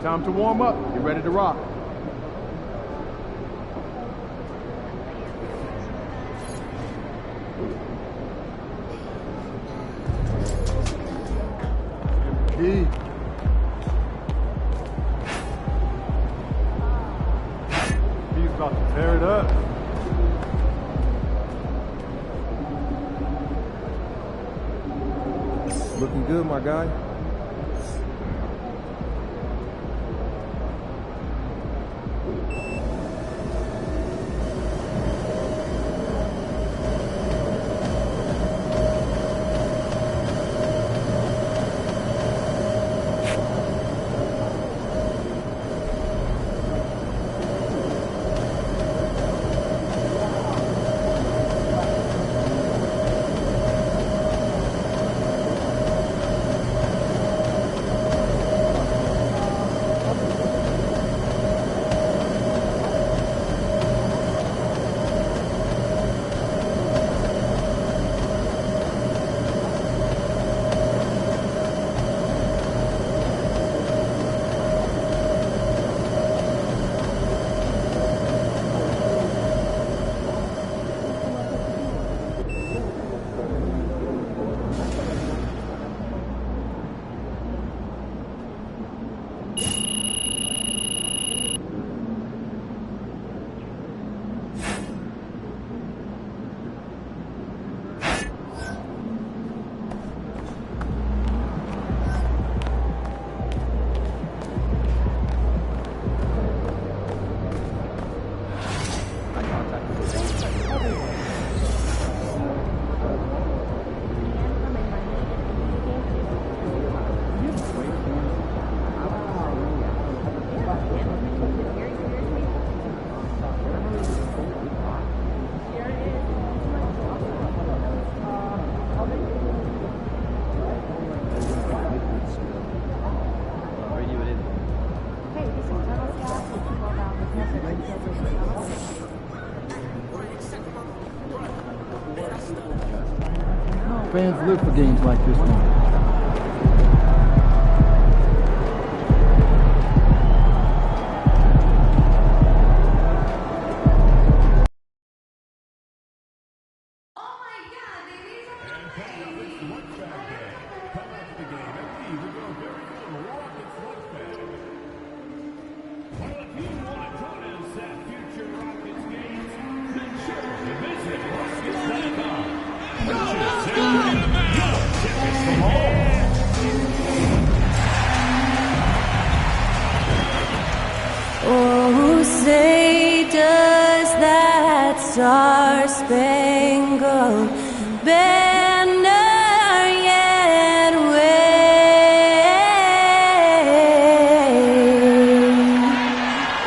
Time to warm up. Get ready to rock. He's about to tear it up. Looking good, my guy. Fans live for games like this one. Oh, say does that star-spangled banner yet wave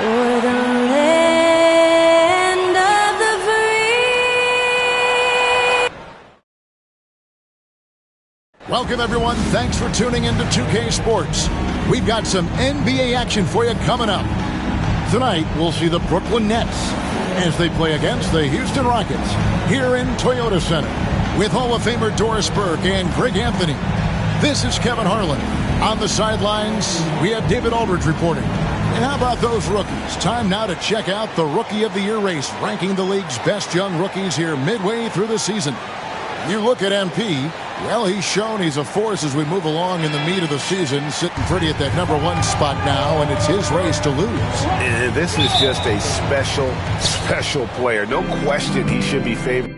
o'er the land of the free? Welcome, everyone. Thanks for tuning into 2K Sports. We've got some NBA action for you coming up. Tonight, we'll see the Brooklyn Nets as they play against the Houston Rockets here in Toyota Center with Hall of Famer Doris Burke and Greg Anthony. This is Kevin Harlan. On the sidelines, we have David Aldridge reporting. And how about those rookies? Time now to check out the Rookie of the Year race, ranking the league's best young rookies here midway through the season. You look at MP, well, he's shown he's a force as we move along in the meat of the season, sitting pretty at that #1 spot now, and it's his race to lose. This is just a special player. No question he should be favored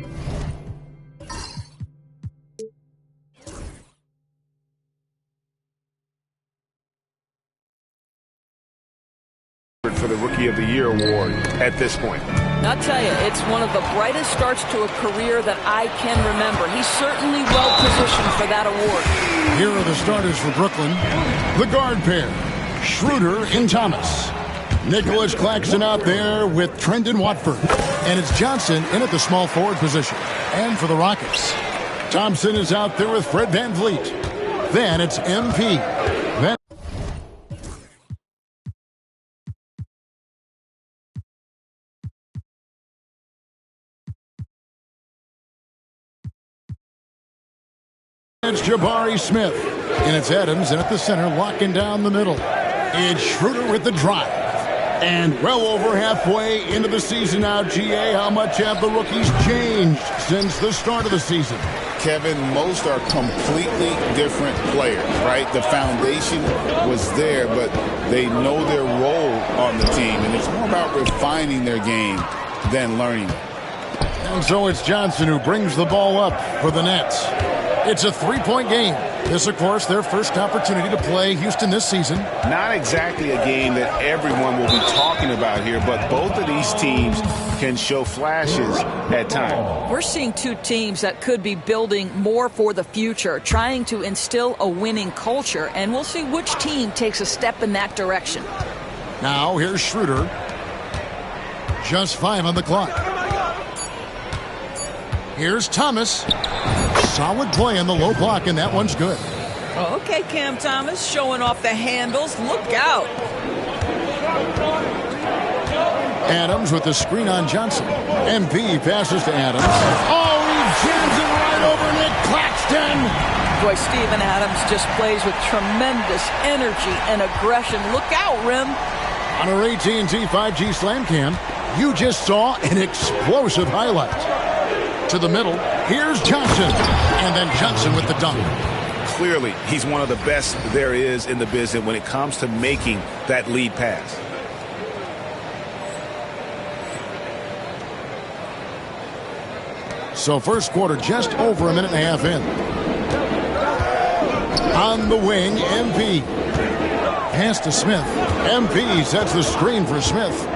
for the Rookie of the Year award at this point. I'll tell you, it's one of the brightest starts to a career that I can remember. He's certainly well positioned for that award. Here are the starters for Brooklyn. The guard pair, Schroeder and Thomas. Nicholas Claxton out there with Trendon Watford. And it's Johnson in at the small forward position. And for the Rockets, Thompson is out there with Fred VanVleet. Then it's MP. Then it's Jabari Smith. And it's Adams in at the center, locking down the middle. It's Schroeder with the drive. And well over halfway into the season now, GA, how much have the rookies changed since the start of the season? Kevin, most are completely different players, right? The foundation was there, but they know their role on the team, and it's more about refining their game than learning it. And so it's Johnson who brings the ball up for the Nets. It's a three-point game. This, of course, their first opportunity to play Houston this season. Not exactly a game that everyone will be talking about here, but both of these teams can show flashes at times. We're seeing two teams that could be building more for the future, trying to instill a winning culture, and we'll see which team takes a step in that direction. Now, here's Schroeder. Just 5 on the clock. Here's Thomas. Solid play on the low block, and that one's good. Okay, Cam Thomas showing off the handles. Look out. Adams with the screen on Johnson. MP passes to Adams. Oh, he jams it right over Nick Claxton. Boy, Steven Adams just plays with tremendous energy and aggression. Look out, Rim. On our AT&T 5G Slam Cam, you just saw an explosive highlight. To the middle, here's Johnson. And then Johnson with the dunk. Clearly, he's one of the best there is in the business when it comes to making that lead pass. So first quarter just over a minute and a half in. On the wing, MP. Pass to Smith. MP sets the screen for Smith.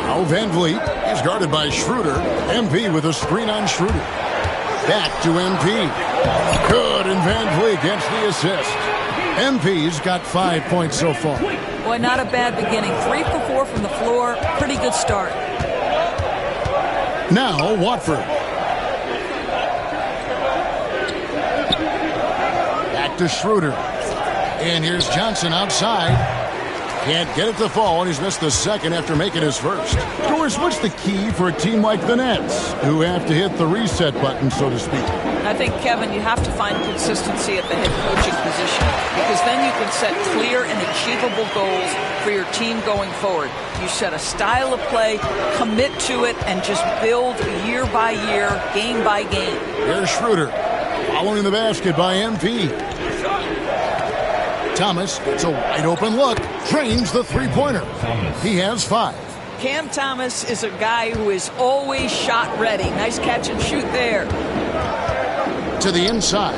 Now Van Vliet is guarded by Schroeder. MP with a screen on Schroeder. Back to MP. Good, and Van Vliet gets the assist. MP's got 5 points so far. Boy, not a bad beginning. 3 for 4 from the floor. Pretty good start. Now Watford. Back to Schroeder. And here's Johnson outside. Can't get it to fall, and he's missed the second after making his first. Doris, what's the key for a team like the Nets, who have to hit the reset button, so to speak? I think, Kevin, you have to find consistency at the head coaching position, because then you can set clear and achievable goals for your team going forward. You set a style of play, commit to it, and just build year by year, game by game. Here's Schroeder, following the basket by MP. Thomas gets a wide open look, drains the three-pointer. He has 5. Cam Thomas is a guy who is always shot ready. Nice catch and shoot there. To the inside.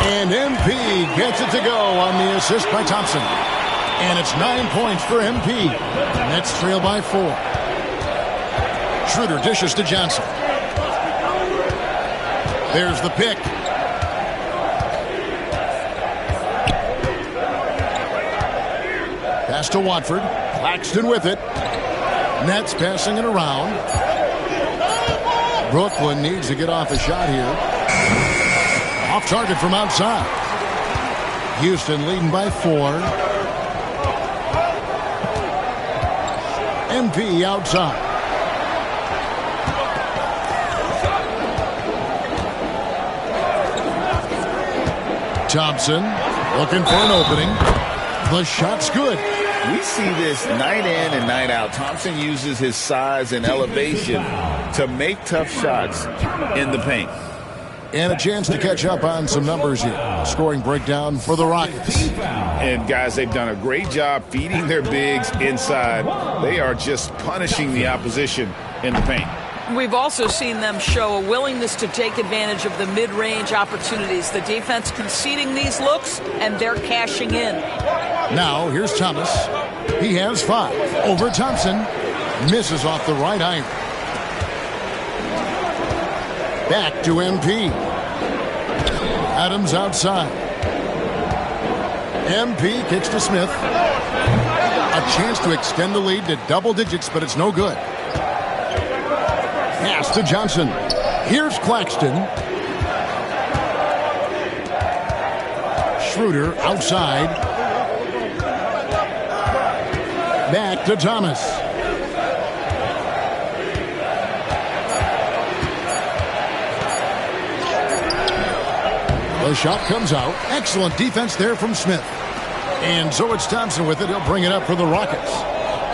And MP gets it to go on the assist by Thompson. And it's 9 points for MP. Nets trail by 4. Schroeder dishes to Johnson. There's the pick. Pass to Watford. Claxton with it. Nets passing it around. Brooklyn needs to get off a shot here. Off target from outside. Houston leading by 4. MP outside. Thompson looking for an opening. The shot's good. We see this night in and night out. Thompson uses his size and elevation to make tough shots in the paint. And a chance to catch up on some numbers here. Scoring breakdown for the Rockets. And guys, they've done a great job feeding their bigs inside. They are just punishing the opposition in the paint. We've also seen them show a willingness to take advantage of the mid-range opportunities. The defense conceding these looks, and they're cashing in. Now, here's Thomas. He has 5. Over Thompson. Misses off the right iron. Back to MP. Adams outside. MP kicks to Smith. A chance to extend the lead to double digits, but it's no good. Pass to Johnson. Here's Claxton. Schroeder outside. Back to Thomas. The shot comes out. Excellent defense there from Smith. And so it's Thompson with it. He'll bring it up for the Rockets.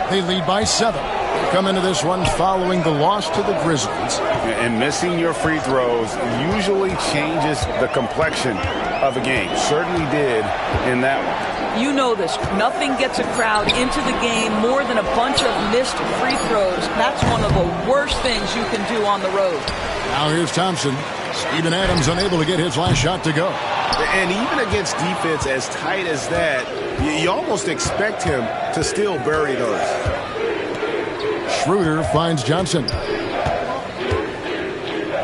They lead by 7. They come into this one following the loss to the Grizzlies. And missing your free throws usually changes the complexion of a game. Certainly did in that one. You know this. Nothing gets a crowd into the game more than a bunch of missed free throws. That's one of the worst things you can do on the road. Now here's Thompson. Steven Adams unable to get his last shot to go. And even against defense as tight as that, you almost expect him to still bury those. Schroeder finds Johnson.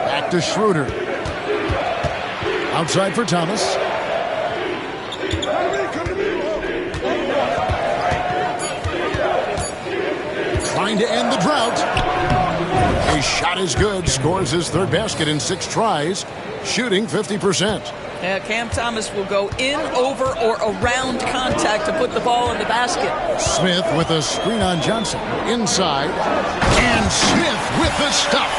Back to Schroeder. Outside for Thomas. Trying to end the drought. His shot is good. Scores his 3rd basket in 6 tries. Shooting 50%. Yeah, Cam Thomas will go in, over, or around contact to put the ball in the basket. Smith with a screen on Johnson. Inside. And Smith with the stuff.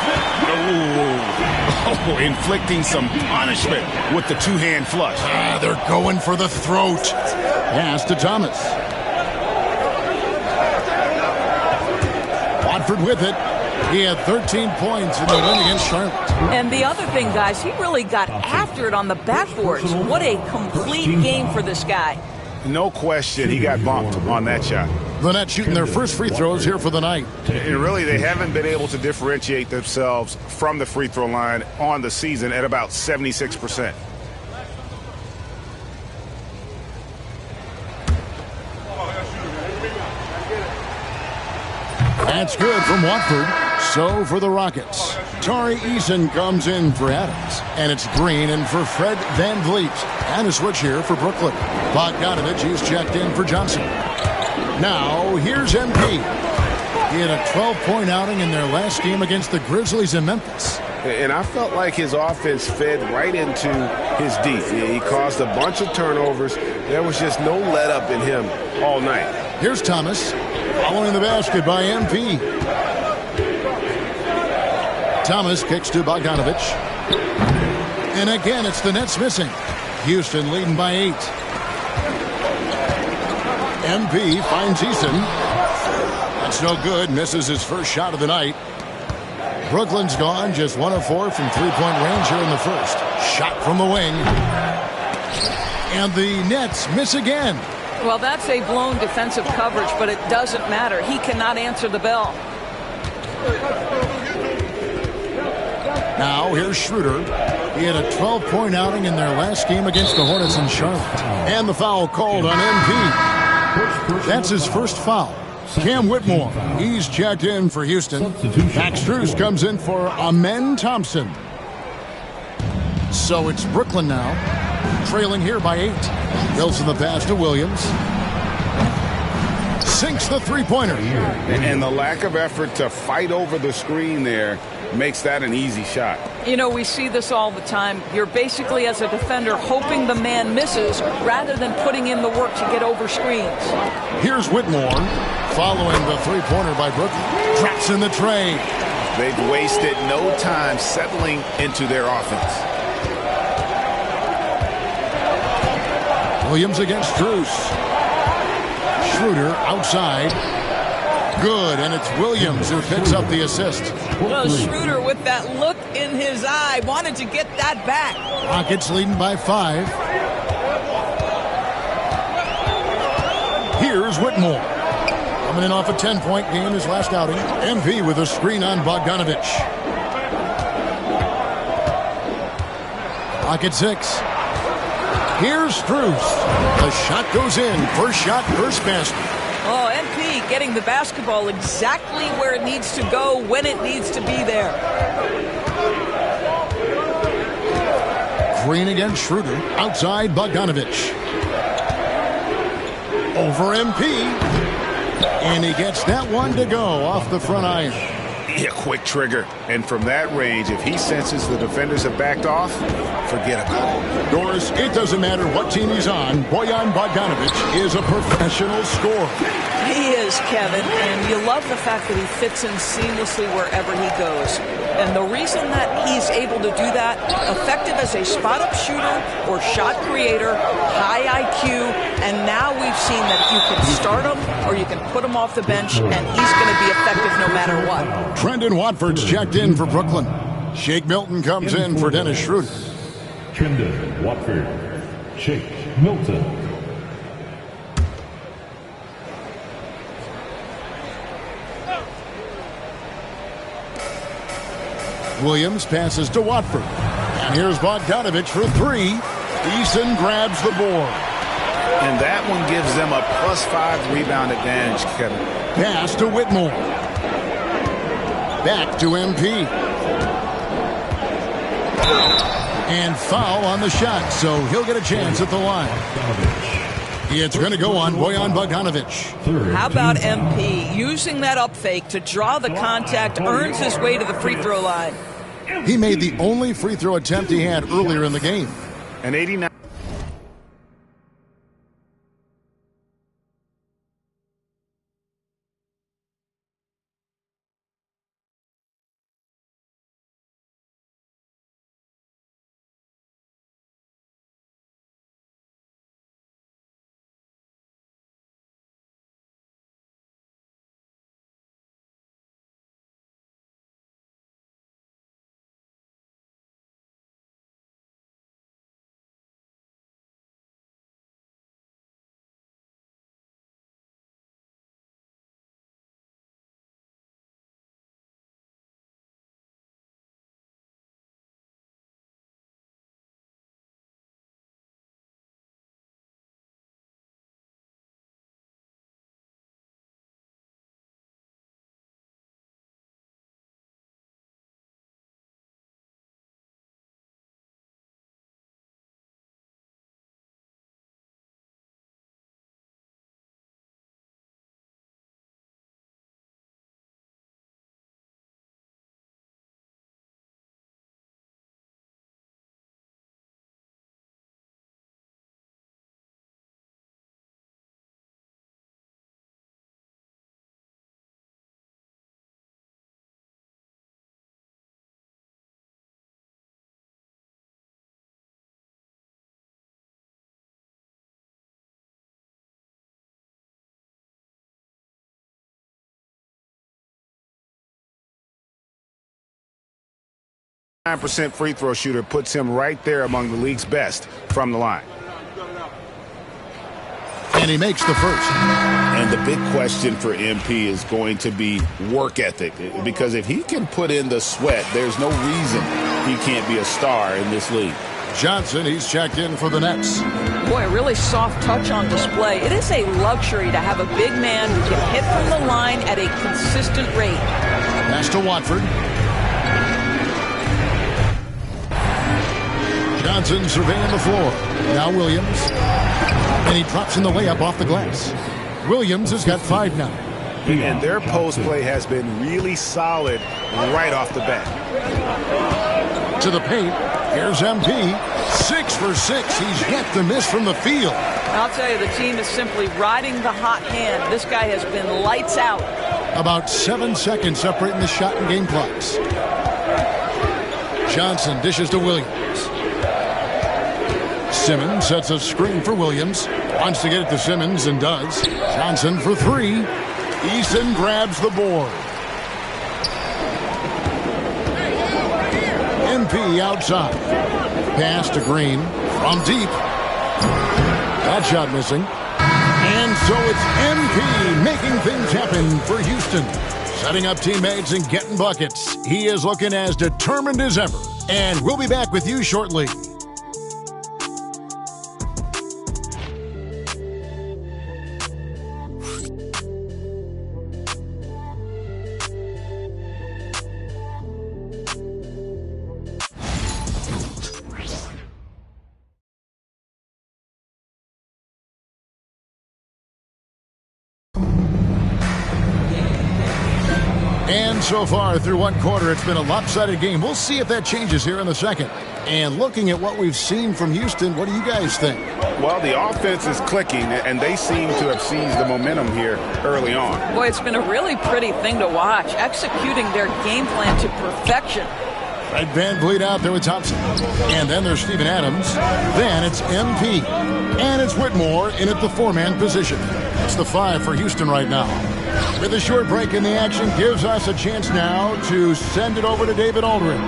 Oh, inflicting some punishment with the 2-hand flush. They're going for the throat. Pass to Thomas. Watford with it. He had 13 points in the win against Charlotte. And the other thing, guys, he really got after it on the backboards. What a complete game for this guy. No question he got bumped on that shot. The Nets shooting their first free throws here for the night. And really, they haven't been able to differentiate themselves from the free throw line on the season at about 76%. That's good from Watford. So for the Rockets, Tari Eason comes in for Adams. And it's Green in for Fred VanVleet. And a switch here for Brooklyn. Bogdanovich, he's checked in for Johnson. Now, here's MP. He had a 12-point outing in their last game against the Grizzlies in Memphis. And I felt like his offense fed right into his D. He caused a bunch of turnovers. There was just no let-up in him all night. Here's Thomas. Following the basket by MP. Thomas kicks to Bogdanovich. And again, it's the Nets missing. Houston leading by 8. MP finds Eason. That's no good. Misses his first shot of the night. Brooklyn's gone. Just 1 of 4 from 3-point range here in the first. Shot from the wing. And the Nets miss again. Well, that's a blown defensive coverage, but it doesn't matter. He cannot answer the bell. Now, here's Schroeder. He had a 12-point outing in their last game against the Hornets in Charlotte. And the foul called on MP. That's his first foul. Cam Whitmore, he's checked in for Houston. Max Strus comes in for Amen Thompson. So it's Brooklyn now, trailing here by 8. Wilson the pass to Williams. Sinks the 3-pointer. And the lack of effort to fight over the screen there makes that an easy shot. You know, we see this all the time. You're basically, as a defender, hoping the man misses rather than putting in the work to get over screens. Here's Whitmore following the 3-pointer by Brooklyn. Drops in the tray. They've wasted no time settling into their offense. Williams against Strus. Schroeder outside. Good, and it's Williams who picks up the assist. Well, Schroeder with that look in his eye wanted to get that back. Rockets leading by 5. Here's Whitmore. Coming in off a 10-point game his last outing. MP with a screen on Bogdanovich. Rocket 6. Here's Strus. The shot goes in. First shot, first basket. Oh, MP getting the basketball exactly where it needs to go when it needs to be there. Green against Schroeder. Outside Bogdanovich. Over MP. And he gets that one to go off the front iron. Yeah, quick trigger. And from that range, if he senses the defenders have backed off, forget about it. Doris, it doesn't matter what team he's on. Bojan Bogdanovich is a professional scorer. He is, Kevin, and you love the fact that he fits in seamlessly wherever he goes. And the reason that he's able to do that, effective as a spot-up shooter or shot creator, high IQ, and now we've seen that you can start him or you can put him off the bench, and he's going to be effective no matter what. Trendon Watford's checked in for Brooklyn. Shake Milton comes in for Dennis Schroeder. Trendon Watford, Shake Milton. Williams passes to Watford. And here's Bogdanovich for three. Eason grabs the board. And that one gives them a +5 rebound advantage, Kevin. Pass to Whitmore. Back to MP. And foul on the shot, so he'll get a chance at the line. It's going to go on Bojan Bogdanovich. How about MP using that up fake to draw the contact, earns his way to the free throw line. He made the only free throw attempt he had earlier in the game. An 89. % free throw shooter puts him right there among the league's best from the line. And he makes the first. And the big question for MP is going to be work ethic, because if he can put in the sweat, there's no reason he can't be a star in this league. Johnson, he's checked in for the Nets. Boy, a really soft touch on display. It is a luxury to have a big man who can hit from the line at a consistent rate. Pass to Watford. Johnson surveying the floor. Now Williams. And he drops in the layup off the glass. Williams has got 5 now. And their post play has been really solid right off the bat. To the paint. Here's MP. 6 for 6. He's yet to miss from the field. I'll tell you, the team is simply riding the hot hand. This guy has been lights out. About 7 seconds separating the shot and game clocks. Johnson dishes to Williams. Simmons sets a screen for Williams. Wants to get it to Simmons and does. Johnson for 3. Eason grabs the board. MP outside. Pass to Green from deep. That shot missing. And so it's MP making things happen for Houston. Setting up teammates and getting buckets. He is looking as determined as ever. And we'll be back with you shortly. And so far through one quarter, it's been a lopsided game. We'll see if that changes here in the second. And looking at what we've seen from Houston, what do you guys think? Well, the offense is clicking, and they seem to have seized the momentum here early on. Boy, it's been a really pretty thing to watch, executing their game plan to perfection. Right, Van Vliet out there with Thompson. And then there's Steven Adams. Then it's MP. And it's Whitmore in at the 4-man position. That's the 5 for Houston right now. With a short break in the action, gives us a chance now to send it over to David Aldridge.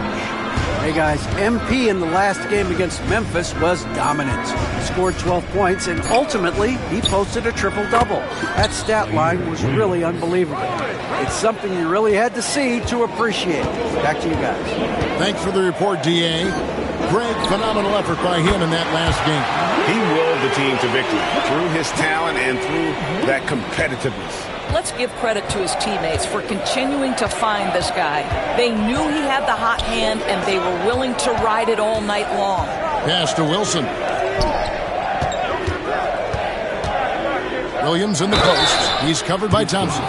Hey guys, MP in the last game against Memphis was dominant. He scored 12 points and ultimately he posted a triple-double. That stat line was really unbelievable. It's something you really had to see to appreciate. Back to you guys. Thanks for the report, D.A. Great, phenomenal effort by him in that last game. He willed the team to victory through his talent and through that competitiveness. Let's give credit to his teammates for continuing to find this guy. They knew he had the hot hand, and they were willing to ride it all night long. Pass to Wilson. Williams in the post. He's covered by Thompson.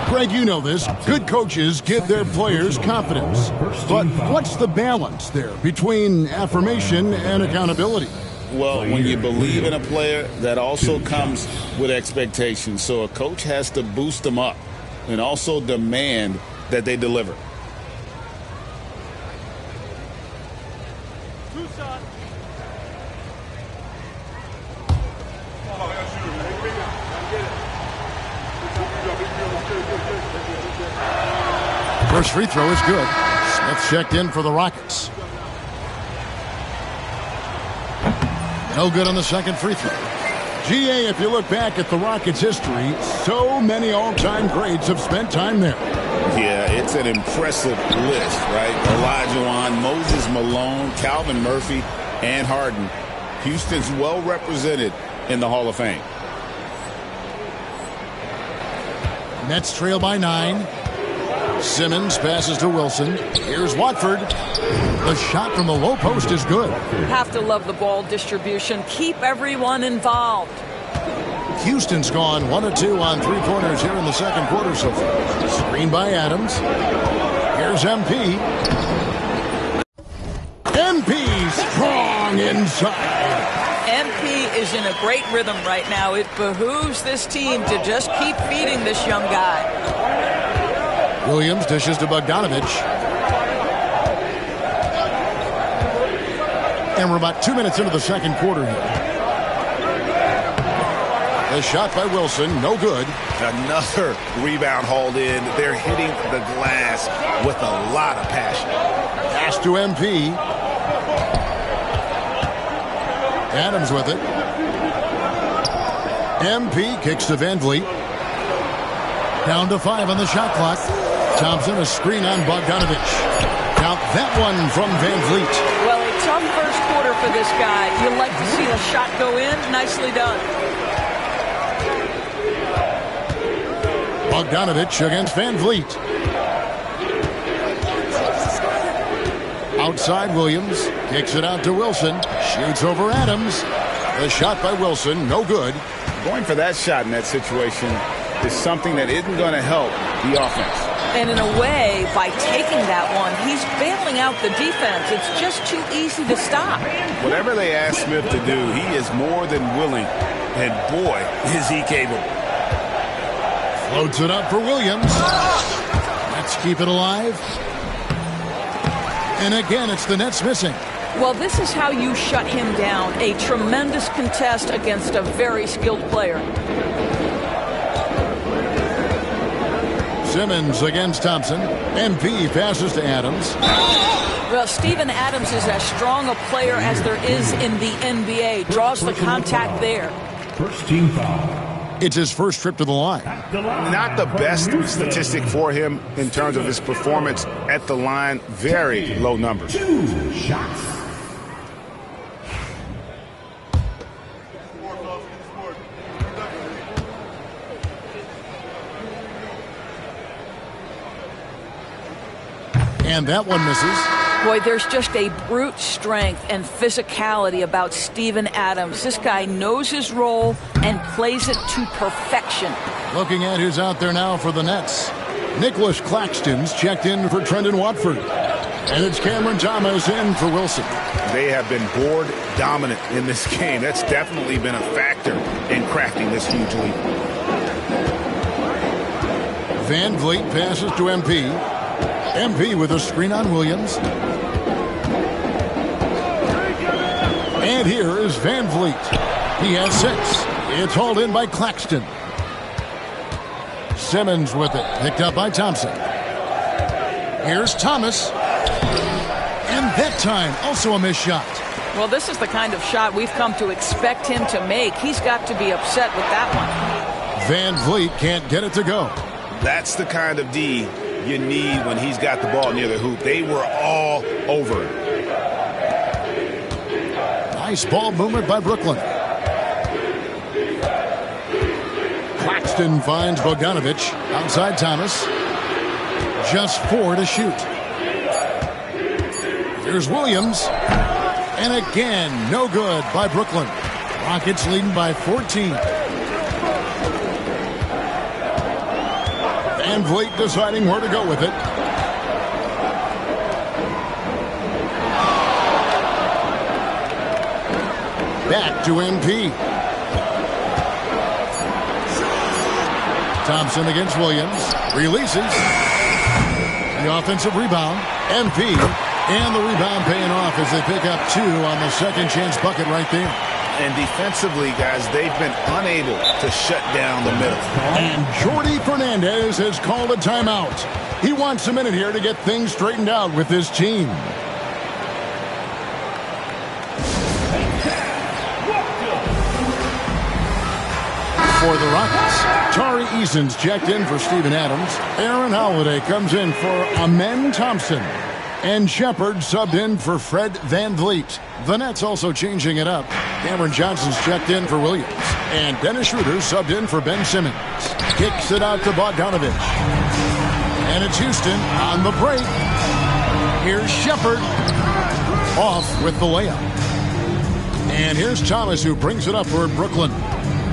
Greg, you know this. Good coaches give their players confidence. But what's the balance there between affirmation and accountability? Well, when you believe in a player, that also comes with expectations. So a coach has to boost them up and also demand that they deliver. First free throw is good. Smith checked in for the Rockets. No good on the second free throw. GA, if you look back at the Rockets' history, so many all-time greats have spent time there. Yeah, it's an impressive list, right? Olajuwon, Moses Malone, Calvin Murphy, and Harden. Houston's well represented in the Hall of Fame. Nets trail by 9. Simmons passes to Wilson. Here's Watford. The shot from the low post is good. Have to love the ball distribution. Keep everyone involved. Houston's gone 1 of 2 on 3-pointers here in the second quarter so far. Screen by Adams. Here's MP. MP strong inside. MP is in a great rhythm right now. It behooves this team to just keep feeding this young guy. Williams dishes to Bogdanovich. And we're about 2 minutes into the second quarter here. The shot by Wilson, no good. Another rebound hauled in. They're hitting the glass with a lot of passion. Pass to MP. Adams with it. MP kicks to Van Vliet. Down to 5 on the shot clock. Thompson, a screen on Bogdanovich. Count that one from Van Vliet. Well, a tough first quarter for this guy. You'd like to see the shot go in. Nicely done. Bogdanovich against Van Vliet. Outside Williams. Kicks it out to Wilson. Shoots over Adams. The shot by Wilson, no good. Going for that shot in that situation is something that isn't going to help the offense. And in a way, by taking that one, he's bailing out the defense. It's just too easy to stop. Whatever they ask Smith to do, he is more than willing. And boy, is he capable. Floats it up for Williams. Let's keep it alive. And again, it's the Nets missing. Well, this is how you shut him down. A tremendous contest against a very skilled player. Simmons against Thompson. MP passes to Adams. Well, Steven Adams is as strong a player as there is in the NBA. Draws the contact there. First team foul. It's his first trip to the line. Not the best statistic for him in terms of his performance at the line. Very low numbers. 2 shots. And that one misses. Boy, there's just a brute strength and physicality about Steven Adams. This guy knows his role and plays it to perfection. Looking at who's out there now for the Nets. Nicholas Claxton's checked in for Trendon Watford. And it's Cameron Thomas in for Wilson. they have been board dominant in this game. That's definitely been a factor in crafting this huge lead. Van Vliet passes to MP. MP with a screen on Williams. And here is Van Vliet. He has 6. It's hauled in by Claxton. Simmons with it. Picked up by Thompson. Here's Thomas. And that time, also a missed shot. Well, this is the kind of shot we've come to expect him to make. He's got to be upset with that one. Van Vliet can't get it to go. That's the kind of D you need when he's got the ball near the hoop. They were all over it. Nice ball movement by Brooklyn. Claxton finds Bogdanovich. Outside Thomas. Just 4 to shoot. Here's Williams. And again, no good by Brooklyn. Rockets leading by 14. Van Vliet deciding where to go with it. Back to MP. Thompson against Williams. Releases. The offensive rebound. MP. And the rebound paying off as they pick up 2 on the second chance bucket right there. And defensively, guys, they've been unable to shut down the middle. And Jordi Fernandez has called a timeout. He wants a minute here to get things straightened out with his team. For the Rockets, Tari Eason's checked in for Steven Adams. Aaron Holiday comes in for Amen Thompson. And Shepard subbed in for Fred Van Vliet. The Nets also changing it up. Cameron Johnson's checked in for Williams. And Dennis Schroeder subbed in for Ben Simmons. Kicks it out to Bogdanovich. And it's Houston on the break. Here's Shepard. Off with the layup. And here's Thomas who brings it up for Brooklyn.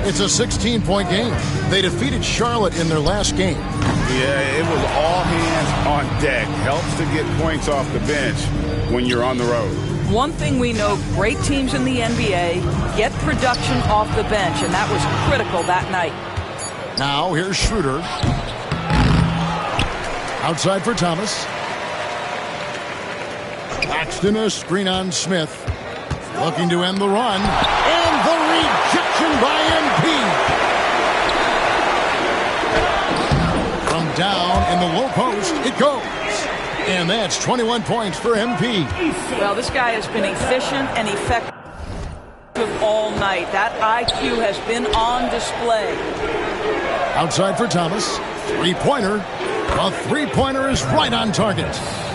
It's a 16-point game. They defeated Charlotte in their last game. Yeah, it was all hands on deck. Helps to get points off the bench when you're on the road. One thing we know, great teams in the NBA get production off the bench, and that was critical that night. Now here's Schroeder. Outside for Thomas. Claxton a screen on Smith. Looking to end the run. And the rejection by MP. From down in the low post, it goes. And that's 21 points for MP. Well, this guy has been efficient and effective all night. That IQ has been on display. Outside for Thomas. Three-pointer. A three-pointer is right on target.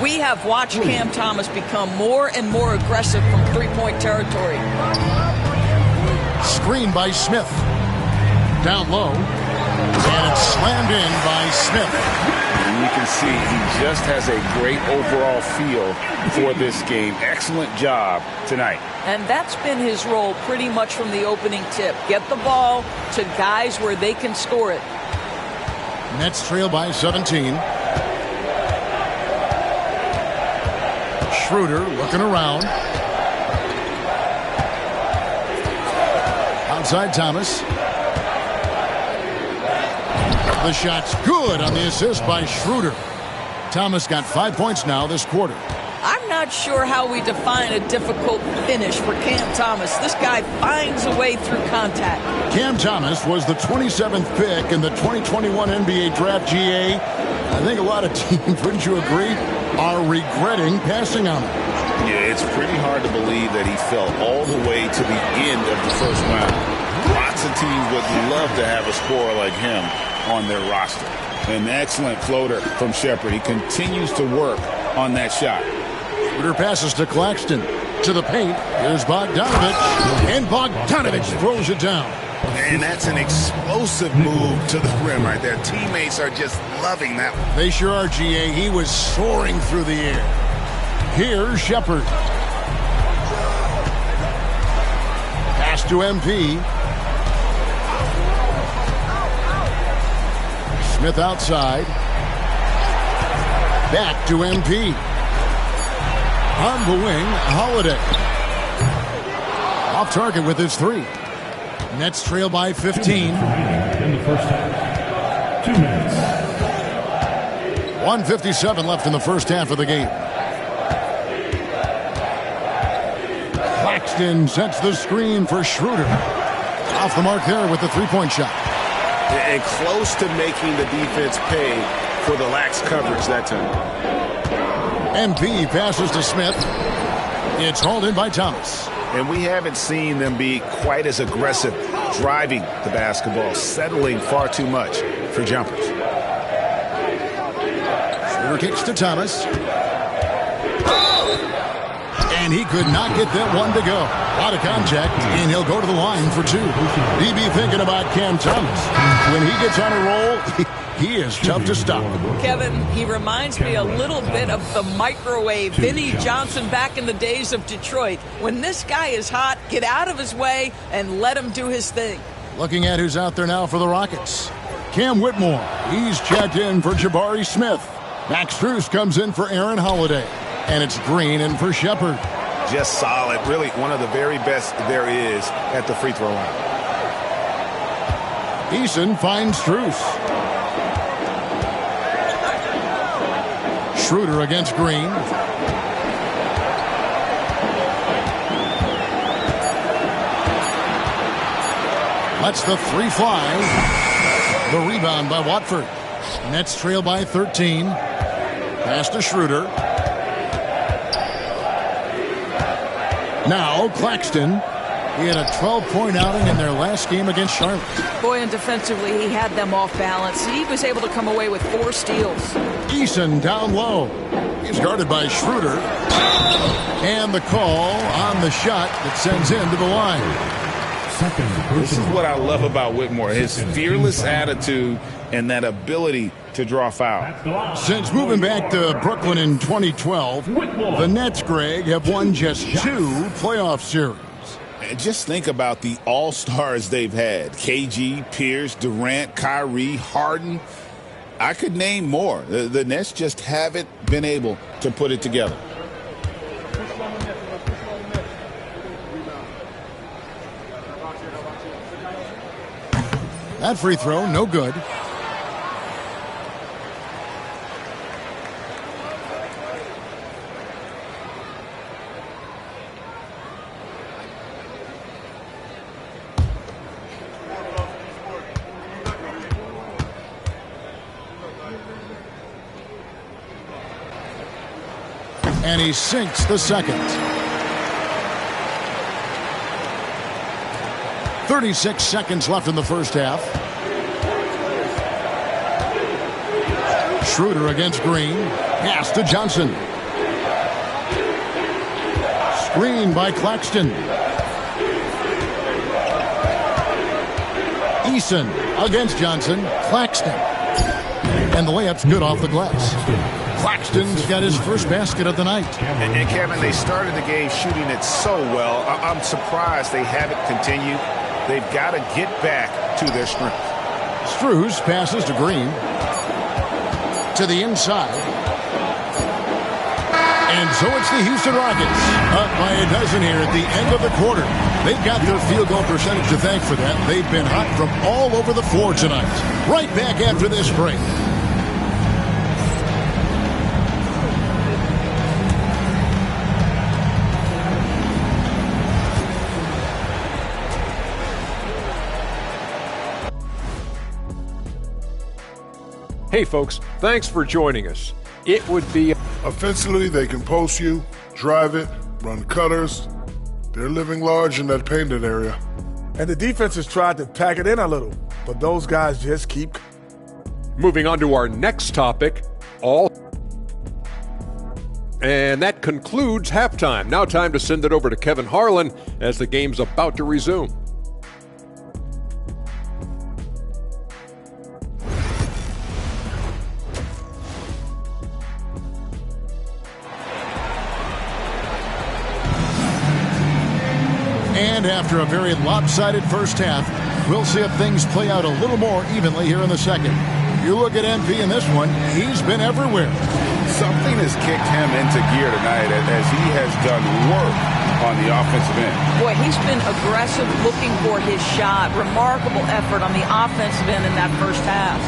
We have watched Cam Thomas become more and more aggressive from three-point territory. Screen by Smith. Down low. And it's slammed in by Smith. And you can see he just has a great overall feel for this game. Excellent job tonight. And that's been his role pretty much from the opening tip. Get the ball to guys where they can score it. Nets trail by 17. Schroeder looking around. Outside Thomas. The shot's good on the assist by Schroeder. Thomas got 5 points now this quarter. I'm not sure how we define a difficult finish for Cam Thomas. This guy finds a way through contact. Cam Thomas was the 27th pick in the 2021 NBA Draft. GA. I think a lot of teams, wouldn't you agree, are regretting passing on him. Yeah, it's pretty hard to believe that he fell all the way to the end of the first round. Lots of teams would love to have a scorer like him on their roster. An excellent floater from Shepard. He continues to work on that shot. Schroeder passes to Claxton. To the paint. Here's Bogdanovich. And Bogdanovich throws it down. And that's an explosive move to the rim right there. Teammates are just loving that one. They sure are, GA. He was soaring through the air. Here's Shepard. Pass to MP. Smith outside. Back to MP. On the wing, Holiday. Off target with his 3. Nets trail by 15. In the first half. 2 minutes. 1:57 left in the first half of the game. Claxton sets the screen for Schroeder. Off the mark there with the 3-point shot. And close to making the defense pay for the lax coverage that time. MP passes to Smith. It's hauled in by Thomas. And we haven't seen them be quite as aggressive driving the basketball, settling far too much for jumpers. Schroeder kicks to Thomas. And he could not get that one to go. A lot of contact, and he'll go to the line for 2. DB thinking about Cam Thomas. When he gets on a roll, he is tough to stop. Kevin, he reminds me a little bit of the microwave Vinnie Johnson back in the days of Detroit. When this guy is hot, get out of his way and let him do his thing. Looking at who's out there now for the Rockets. Cam Whitmore. He's checked in for Jabari Smith. Max Strus comes in for Aaron Holiday. And it's Green in for Shepard. Just solid. Really one of the very best there is at the free throw line. Eason finds Strus. Schroeder against Green. Lets the 3 fly. The rebound by Watford. Nets trail by 13. Pass to Schroeder. Now Claxton. He had a 12-point outing in their last game against Charlotte. Boy, and defensively, he had them off balance. He was able to come away with 4 steals. Eason down low. He's guarded by Schroeder. And the call on the shot that sends him to the line. This is what I love about Whitmore, his fearless attitude and that ability to draw foul. Since moving back to Brooklyn in 2012, the Nets, Greg, have won just 2 playoff series. And just think about the all-stars they've had. KG, Pierce, Durant, Kyrie, Harden. I could name more. The Nets just haven't been able to put it together. That free throw, no good. And he sinks the second. 36 seconds left in the first half. Schroeder against Green. Pass to Johnson. Screen by Claxton. Eason against Johnson. Claxton. And the layup's good off the glass. Claxton's got his first basket of the night. And Kevin, they started the game shooting it so well. I'm surprised they haven't continued. They've got to get back to their strength. Strus passes to Green. To the inside. And so it's the Houston Rockets up by a dozen here at the end of the quarter. They've got their field goal percentage to thank for that. They've been hot from all over the floor tonight. Right back after this break. Hey folks, thanks for joining us. It would be... Offensively, they can post you, drive it, run cutters. They're living large in that painted area. And the defense has tried to pack it in a little, but those guys just keep... Moving on to our next topic, And that concludes halftime. Now time to send it over to Kevin Harlan as the game's about to resume. And after a very lopsided first half, we'll see if things play out a little more evenly here in the second. You look at MP in this one, he's been everywhere. something has kicked him into gear tonight as he has done work on the offensive end. Boy, he's been aggressive, looking for his shot. Remarkable effort on the offensive end in that first half.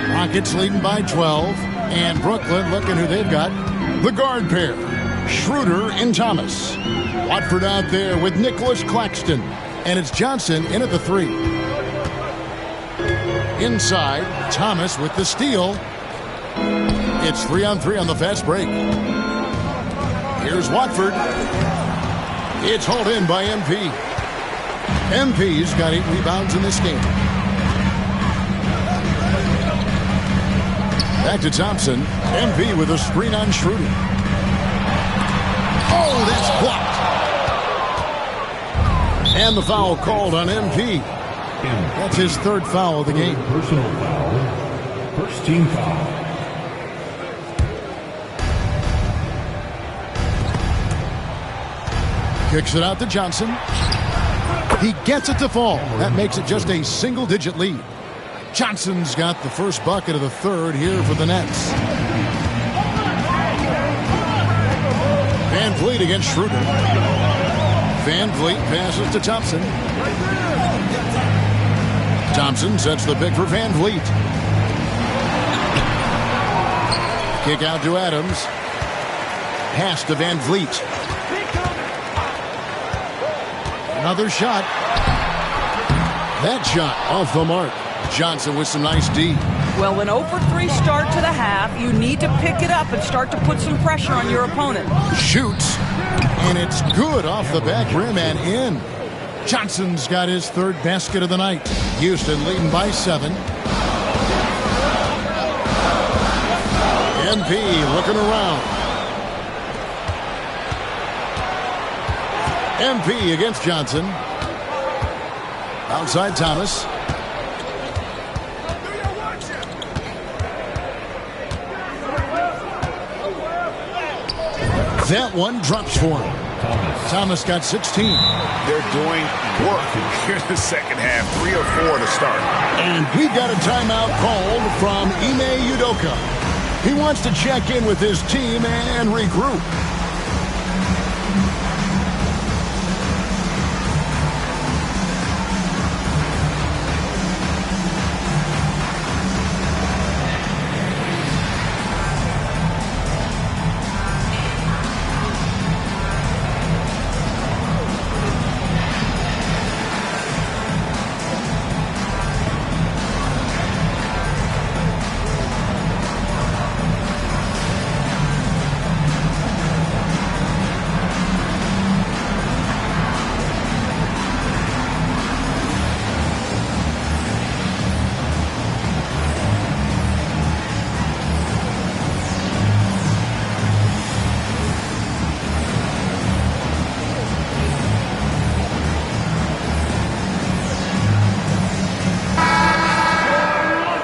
Rockets leading by 12, and Brooklyn looking who they've got. The guard pair, Schroeder and Thomas. Watford out there with Nicholas Claxton, and it's Johnson in at the 3. Inside, Thomas with the steal. It's 3-on-3 on the fast break. Here's Watford. It's hauled in by MP. MP's got 8 rebounds in this game. Back to Thompson. MP with a screen on Schroeder. Oh, that's blocked. And the foul called on MP. That's his 3rd foul of the game. Personal foul. First team foul. Kicks it out to Johnson. He gets it to fall. That makes it just a single-digit lead. Johnson's got the first bucket of the 3rd here for the Nets. Van Vliet against Schroeder. Van Vliet passes to Thompson. Thompson sets the pick for Van Vliet. Kick out to Adams. Pass to Van Vliet. Another shot. That shot off the mark. Johnson with some nice D. Well, an 0-for-3 start to the half. You need to pick it up and start to put some pressure on your opponent. Shoots, and it's good off the back rim and in. Johnson's got his 3rd basket of the night. Houston leading by 7. MP looking around. MP against Johnson. Outside Thomas. That one drops for him. Thomas got 16. They're doing work here in the second half. 3 or 4 to start. And we've got a timeout called from Ime Udoka. He wants to check in with his team and regroup.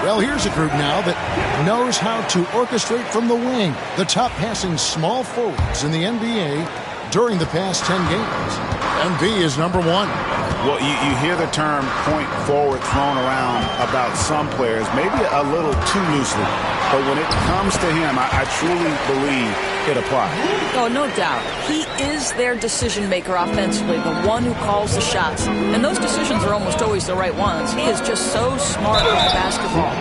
Well, here's a group now that knows how to orchestrate from the wing. The top passing small forwards in the NBA during the past 10 games. MB is number 1. Well, you hear the term point forward thrown around about some players, maybe a little too loosely. But when it comes to him, I truly believe it applies. Oh, no doubt. He is their decision maker offensively, the one who calls the shots. And those decisions are almost always the right ones. He is just so smart with the basketball.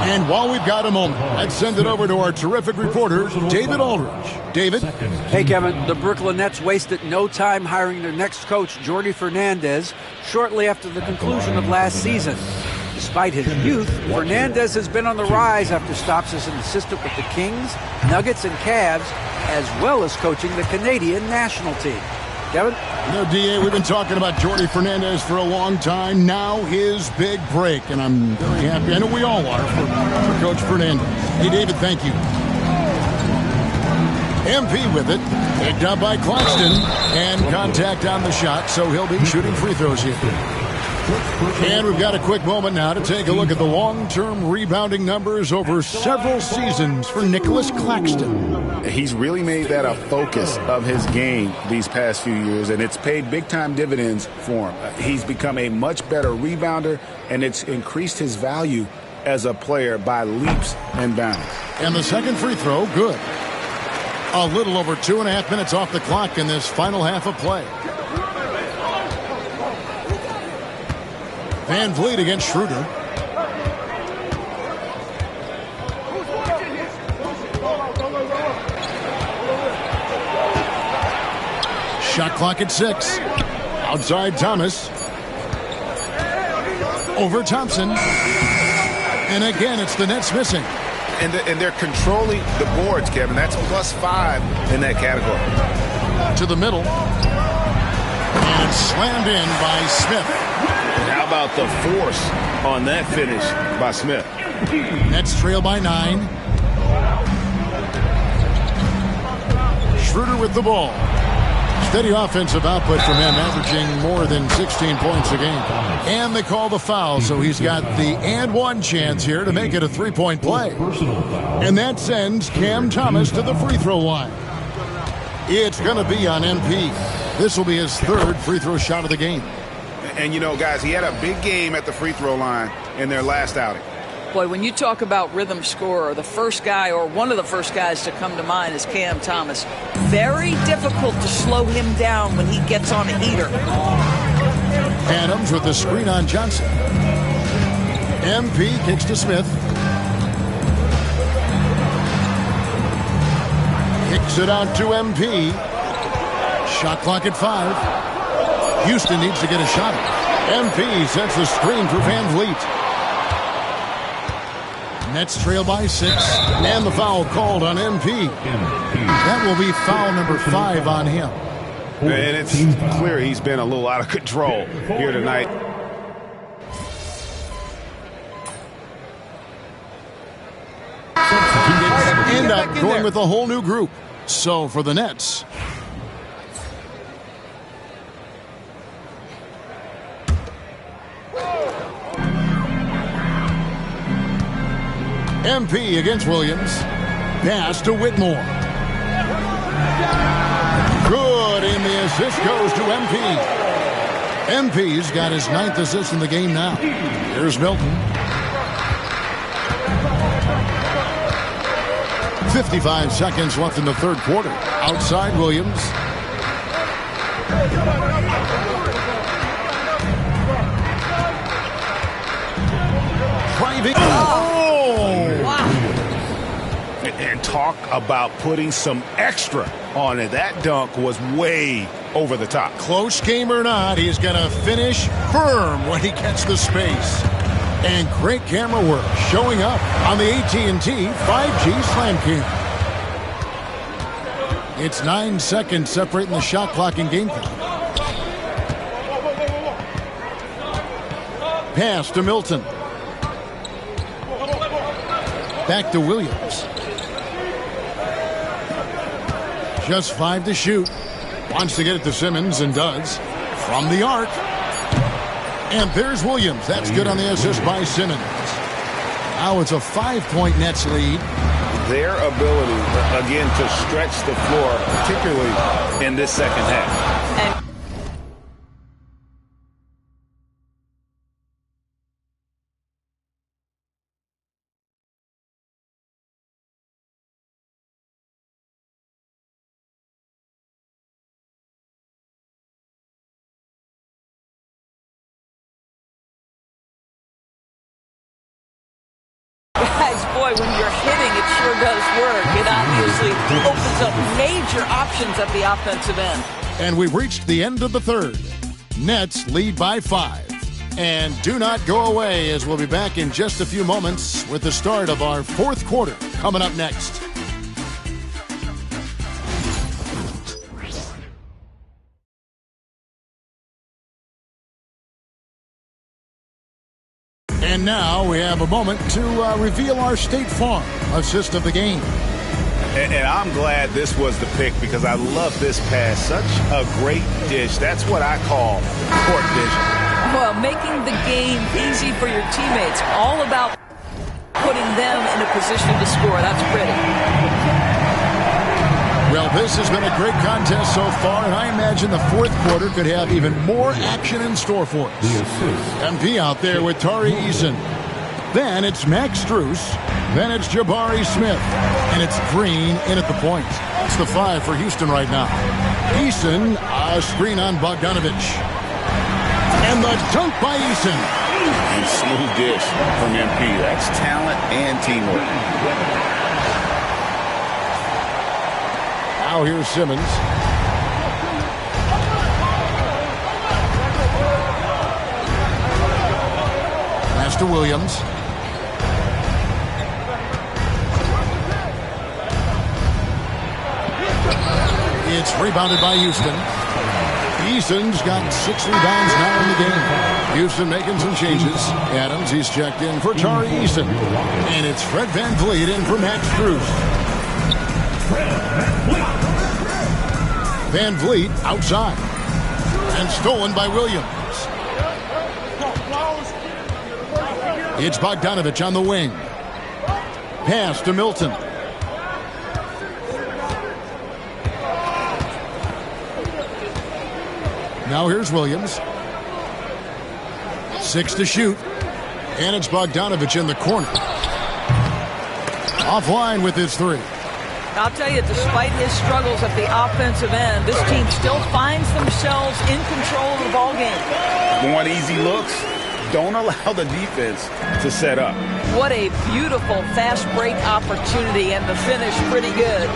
And while we've got a moment, let's send it over to our terrific reporter, David Aldridge. David? Hey, Kevin. The Brooklyn Nets wasted no time hiring their next coach, Jordi Fernandez, shortly after the conclusion of last season. Despite his youth, Fernandez has been on the rise after stops as an assistant with the Kings, Nuggets, and Cavs, as well as coaching the Canadian national team. Kevin? DA, we've been talking about Jordi Fernandez for a long time. Now his big break, and I'm very happy. I know we all are for Coach Fernandez. Hey, David, thank you. MP with it, picked up by Claxton, and contact on the shot, so he'll be shooting free throws here. And we've got a quick moment now to take a look at the long-term rebounding numbers over several seasons for Nicholas Claxton. He's really made that a focus of his game these past few years, and it's paid big-time dividends for him. He's become a much better rebounder, and it's increased his value as a player by leaps and bounds. And the second free throw, good. A little over 2.5 minutes off the clock in this final half of play. Van Vliet against Schroeder. Shot clock at 6. Outside Thomas. Over Thompson. And again, it's the Nets missing. And they're controlling the boards, Kevin. That's +5 in that category. To the middle. And slammed in by Smith. How about the force on that finish by Smith? Nets trail by 9. Schroeder with the ball. Steady offensive output from him, averaging more than 16 points a game. And they call the foul, so he's got the and one chance here to make it a three-point play. And that sends Cam Thomas to the free throw line. It's going to be on MP. This will be his third free throw shot of the game. And, you know, guys, he had a big game at the free throw line in their last outing. Boy, when you talk about rhythm scorer, the first guy or one of the first guys to come to mind is Cam Thomas. Very difficult to slow him down when he gets on a heater. Adams with the screen on Johnson. MP kicks to Smith. Kicks it out to MP. Shot clock at 5. Houston needs to get a shot. MP sets the screen for Van Vliet. Nets trail by 6. And the foul called on MP. That will be foul number 5 on him. And it's clear he's been a little out of control here tonight. End up going with a whole new group. So for the Nets, MP against Williams. Pass to Whitmore. Good, and the assist goes to MP. MP's got his 9th assist in the game now. Here's Milton. 55 seconds left in the third quarter. Outside Williams. Driving. Oh! Wow. And talk about putting some extra on it. That dunk was way over the top. Close game or not, he's going to finish firm when he gets the space. And great camera work showing up on the AT&T 5G Slam Cam. It's 9 seconds separating the shot clock and game clock. Pass to Milton. Back to Williams. Just 5 to shoot. Wants to get it to Simmons and does. From the arc. And there's Williams. That's good on the assist by Simmons. Now it's a 5-point Nets lead. Their ability, again, to stretch the floor, particularly in this second half. Guys, boy, when you're hitting, it sure does work. It obviously opens up major options at the offensive end. And we've reached the end of the third. Nets lead by 5. And do not go away, as we'll be back in just a few moments with the start of our fourth quarter coming up next. And now we have a moment to reveal our State Farm assist of the game. And I'm glad this was the pick because I love this pass. Such a great dish. That's what I call court vision. Well, making the game easy for your teammates. All about putting them in a position to score. That's pretty. Well, this has been a great contest so far, and I imagine the fourth quarter could have even more action in store for us. MP out there with Tari Eason. Then it's Max Strus. Then it's Jabari Smith. And it's Green in at the point. It's the 5 for Houston right now. Eason, a screen on Bogdanovich. And the dunk by Eason. And smooth dish from MP. That's talent and teamwork. Now here's Simmons. Pass to Williams. It's rebounded by Houston. Eason's got 6 rebounds now in the game. Houston making some changes. Adams, he's checked in for Tari Eason. And it's Fred VanVleet in for Max Strus. VanVleet outside. And stolen by Williams. It's Bogdanovich on the wing. Pass to Milton. Now here's Williams. 6 to shoot. And it's Bogdanovich in the corner. Offline with his 3. I'll tell you, despite his struggles at the offensive end, this team still finds themselves in control of the ball game. Want easy looks? Don't allow the defense to set up. What a beautiful fast break opportunity, and the finish pretty good.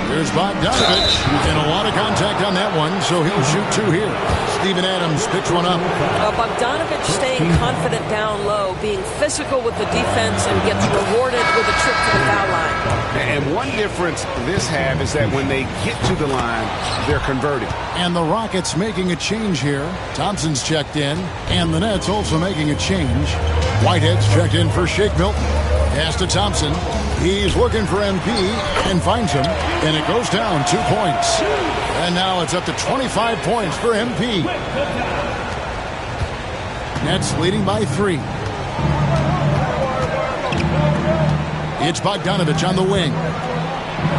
Here's Bogdanovich, and a lot of contact on that one, so he'll shoot 2 here. Steven Adams picks one up. Bogdanovich staying confident down low, being physical with the defense, and gets rewarded with a trip to the foul line. And one difference this half is that when they get to the line, they're converting. And the Rockets making a change here. Thompson's checked in, and the Nets also making a change. Whitehead's checked in for Shake Milton. Pass to Thompson. He's looking for MP and finds him, and it goes down 2 points. And now it's up to 25 points for MP. Nets leading by 3. It's Bogdanovich on the wing.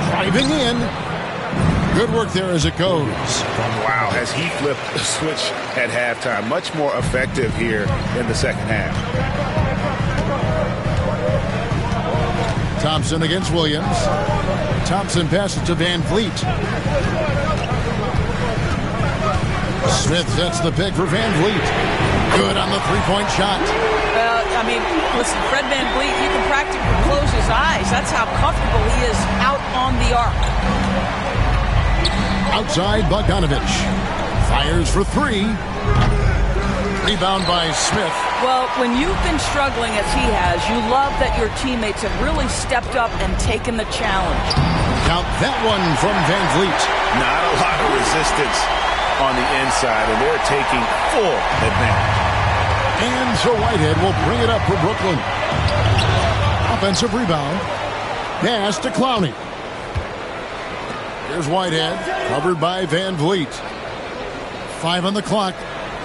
Driving in. Good work there as it goes. Wow, as he flipped the switch at halftime. Much more effective here in the second half. Thompson against Williams. Thompson passes to VanVleet. Smith sets the pick for VanVleet. Good on the 3-point shot. I mean, listen, Fred VanVleet, you can practically close his eyes. That's how comfortable he is out on the arc. Outside, Bogdanovich. Fires for 3. Rebound by Smith. Well, when you've been struggling as he has, you love that your teammates have really stepped up and taken the challenge. Count that one from VanVleet. Not a lot of resistance on the inside, and they're taking full advantage. And so Whitehead will bring it up for Brooklyn. Offensive rebound. Pass to Clowney. Here's Whitehead, covered by VanVleet. 5 on the clock.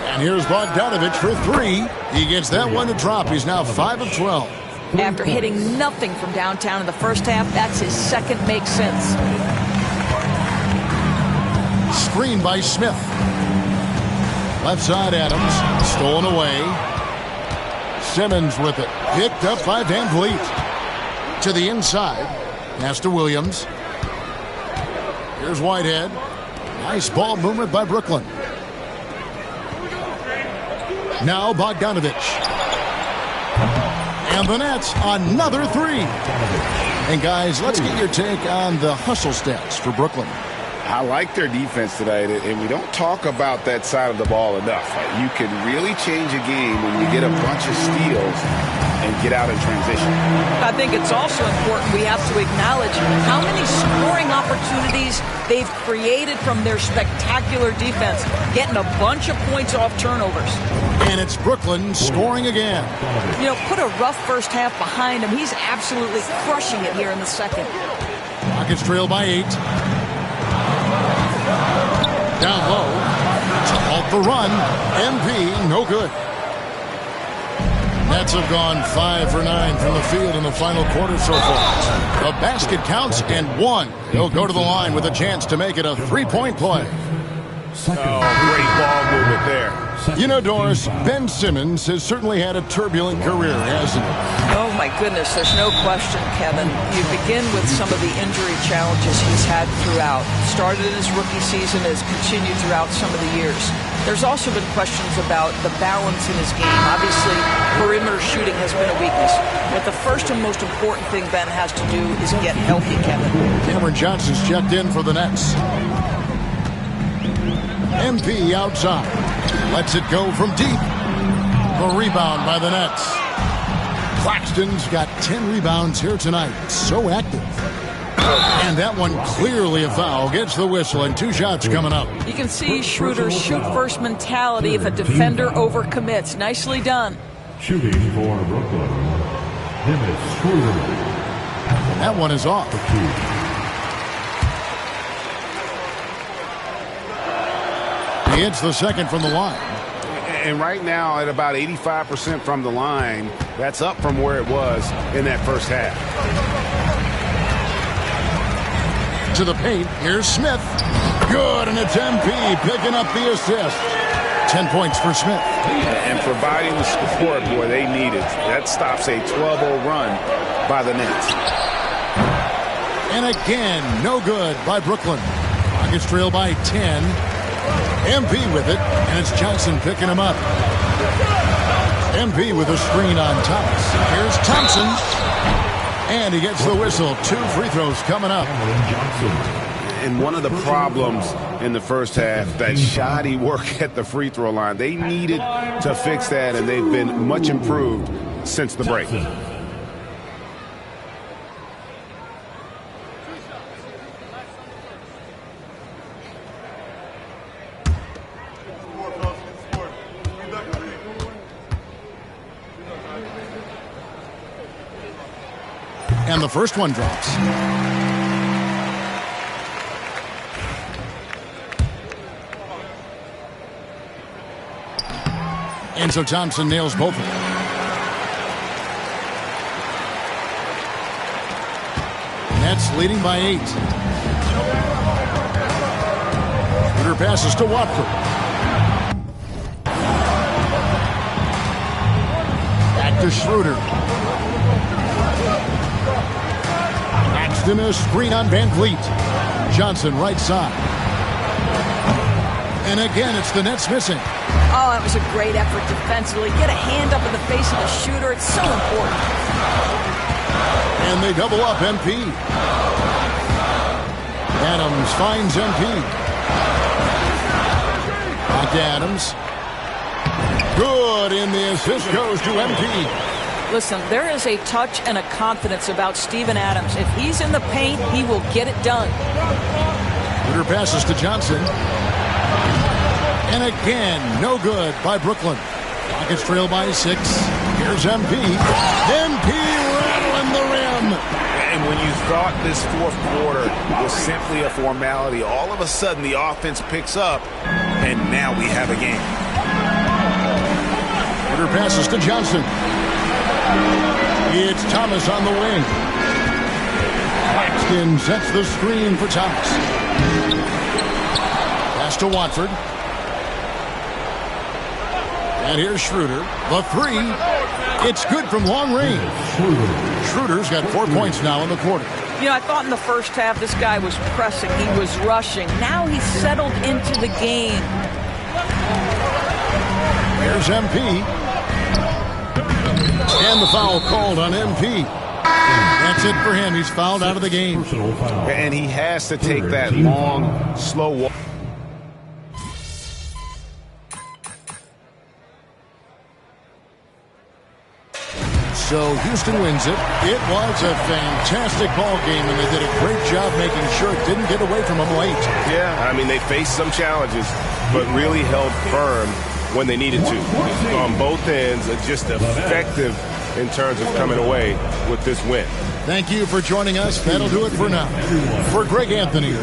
And here's Bogdanovich for 3. He gets that one to drop. He's now 5 of 12. After hitting nothing from downtown in the first half, that's his second make since. Screen by Smith. Left side Adams. Stolen away. Simmons with it. Picked up by VanVleet. To the inside. Pass to Williams. Here's Whitehead. Nice ball movement by Brooklyn. Now Bogdanovich. And the Nets, another 3. And guys, let's get your take on the hustle stats for Brooklyn. I like their defense tonight, and we don't talk about that side of the ball enough. You can really change a game when you get a bunch of steals and get out in transition. I think it's also important we have to acknowledge how many scoring opportunities they've created from their spectacular defense, getting a bunch of points off turnovers. And it's Brooklyn scoring again. You know, put a rough first half behind him. He's absolutely crushing it here in the second. Rockets trail by 8. Down low to The run, MP, no good. Nets have gone 5 for 9 from the field in the final quarter so far. The basket counts and one. He'll go to the line with a chance to make it a three-point play. Great ball movement there. You know, Doris, Ben Simmons has certainly had a turbulent career, hasn't he? Oh, my goodness, there's no question, Kevin. You begin with some of the injury challenges he's had throughout. Started in his rookie season, has continued throughout some of the years. There's also been questions about the balance in his game. Obviously, perimeter shooting has been a weakness. But the first and most important thing Ben has to do is get healthy, Kevin. Cameron Johnson's checked in for the Nets. MP outside. Lets it go from deep. The rebound by the Nets. Claxton's got 10 rebounds here tonight. So active. And that one clearly a foul. Gets the whistle and 2 shots coming up. You can see Schroeder's shoot-first mentality if a defender overcommits. Nicely done. Shooting for Brooklyn, Dennis Schroeder. That one is off. He hits the second from the line. And right now at about 85% from the line, that's up from where it was in that first half. To the paint, here's Smith. Good, and it's MP picking up the assist. 10 points for Smith. And providing the support, boy, they needed. That stops a 12-0 run by the Nets. And again, no good by Brooklyn. Rockets trail by 10. MP with it, and it's Johnson picking him up. MP with a screen on Thomas. Here's Thompson. And he gets the whistle. 2 free throws coming up. And one of the problems in the first half, that shoddy work at the free throw line. They needed to fix that, and they've been much improved since the break. And the first one drops. And so Thompson nails both of them. Nets leading by 8. Schroeder passes to Watford. Back to Schroeder. In a screen on Van Vliet. Johnson right side. And again, it's the Nets missing. Oh, that was a great effort defensively. Get a hand up in the face of the shooter. It's so important. And they double up MP. Adams finds MP. Back to Adams. Good, and the assist goes to MP. Listen, there is a touch and a confidence about Steven Adams. If he's in the paint, he will get it done. Schroeder passes to Johnson. And again, no good by Brooklyn. Rockets trail by 6. Here's MP. MP rattling the rim. And when you thought this fourth quarter was simply a formality, all of a sudden the offense picks up, and now we have a game. Schroeder passes to Johnson. It's Thomas on the wing. Claxton sets the screen for Thomas. Pass to Watford. And here's Schroeder. The 3. It's good from long range. Schroeder's got 4 points now in the quarter. You know, I thought in the first half this guy was pressing. He was rushing. Now he's settled into the game. Here's MP. And the foul called on MP. That's it for him. He's fouled out of the game. And he has to take that long, slow walk. So Houston wins it. It was a fantastic ball game, and they did a great job making sure it didn't get away from them late. Yeah, I mean, they faced some challenges, but really held firm when they needed to. On both ends, just effective in terms of coming away with this win. Thank you for joining us. That'll do it for now. For Greg Anthony,